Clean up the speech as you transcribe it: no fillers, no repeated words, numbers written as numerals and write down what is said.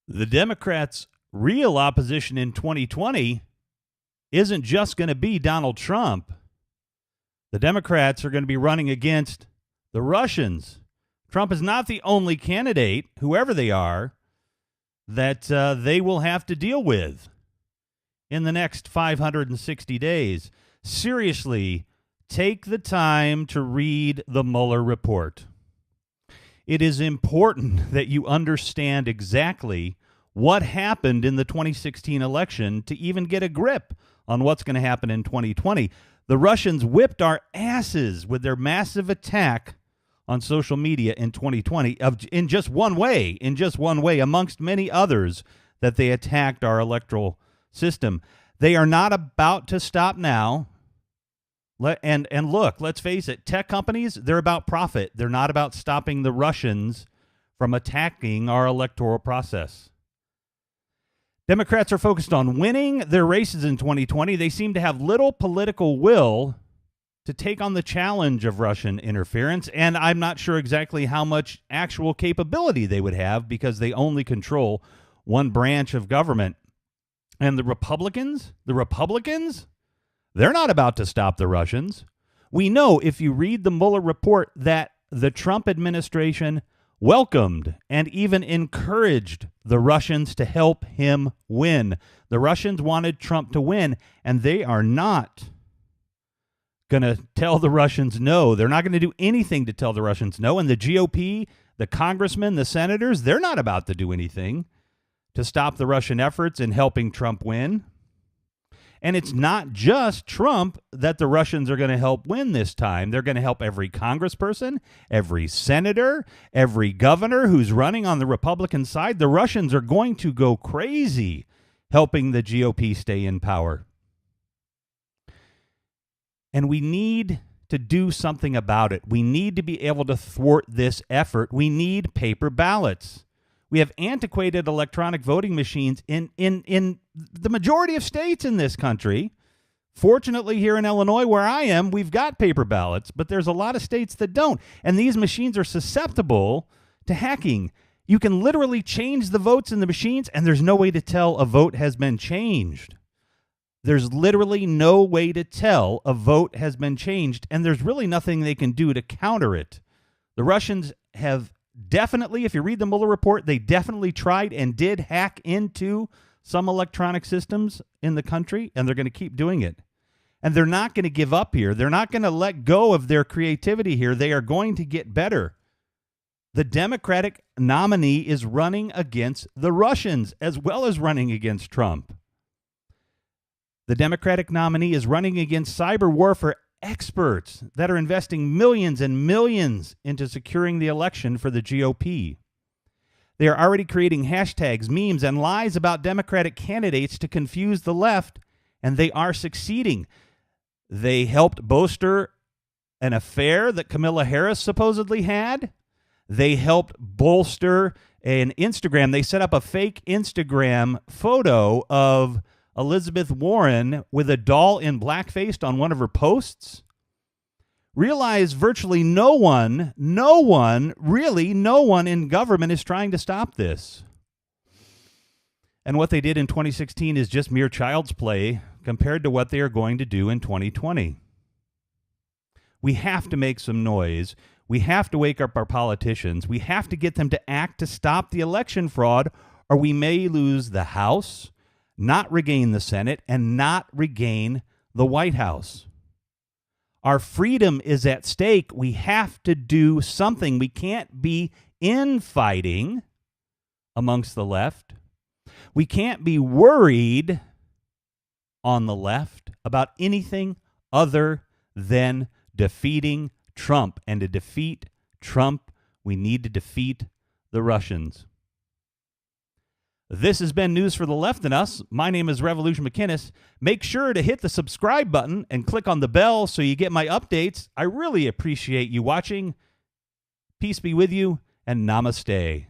The Democrats' real opposition in 2020 isn't just going to be Donald Trump. The Democrats are going to be running against the Russians. Trump is not the only candidate, whoever they are, that they will have to deal with in the next 560 days. Seriously, take the time to read the Mueller report. It is important that you understand exactly what happened in the 2016 election to even get a grip on what's going to happen in 2020. The Russians whipped our asses with their massive attack on social media in 2020 in just one way, amongst many others that they attacked our electoral system. They are not about to stop now. And look, let's face it, tech companies, they're about profit. They're not about stopping the Russians from attacking our electoral process. Democrats are focused on winning their races in 2020. They seem to have little political will to take on the challenge of Russian interference, and I'm not sure exactly how much actual capability they would have because they only control one branch of government. And the Republicans, they're not about to stop the Russians. We know, if you read the Mueller report, that the Trump administration welcomed and even encouraged the Russians to help him win. The Russians wanted Trump to win, and they are not going to tell the Russians no. They're not going to do anything to tell the Russians no. And the GOP, the congressmen, the senators, they're not about to do anything to stop the Russian efforts in helping Trump win. And it's not just Trump that the Russians are going to help win this time. They're going to help every congressperson, every senator, every governor who's running on the Republican side. The Russians are going to go crazy helping the GOP stay in power. And we need to do something about it. We need to be able to thwart this effort. We need paper ballots. We have antiquated electronic voting machines in the majority of states in this country. Fortunately, here in Illinois, where I am, we've got paper ballots, but there's a lot of states that don't. And these machines are susceptible to hacking. You can literally change the votes in the machines, and there's no way to tell a vote has been changed. There's literally no way to tell a vote has been changed, and there's really nothing they can do to counter it. The Russians have definitely, if you read the Mueller report, they definitely tried and did hack into some electronic systems in the country, and they're going to keep doing it. And they're not going to give up here. They're not going to let go of their creativity here. They are going to get better. The Democratic nominee is running against the Russians as well as running against Trump. The Democratic nominee is running against cyber warfare experts that are investing millions and millions into securing the election for the GOP. They are already creating hashtags, memes, and lies about Democratic candidates to confuse the left, and they are succeeding. They helped bolster an affair that Kamala Harris supposedly had. They helped bolster an Instagram. They set up a fake Instagram photo of Elizabeth Warren with a doll in blackface on one of her posts. Realize virtually no one in government is trying to stop this. And what they did in 2016 is just mere child's play compared to what they are going to do in 2020. We have to make some noise. We have to wake up our politicians. We have to get them to act to stop the election fraud, or we may lose the House, not regain the Senate, and not regain the White House. Our freedom is at stake. We have to do something. We can't be infighting amongst the left. We can't be worried on the left about anything other than defeating Trump. And to defeat Trump, we need to defeat the Russians. This has been News for the Left and Us. My name is Revolution McInnes. Make sure to hit the subscribe button and click on the bell so you get my updates. I really appreciate you watching. Peace be with you, and namaste.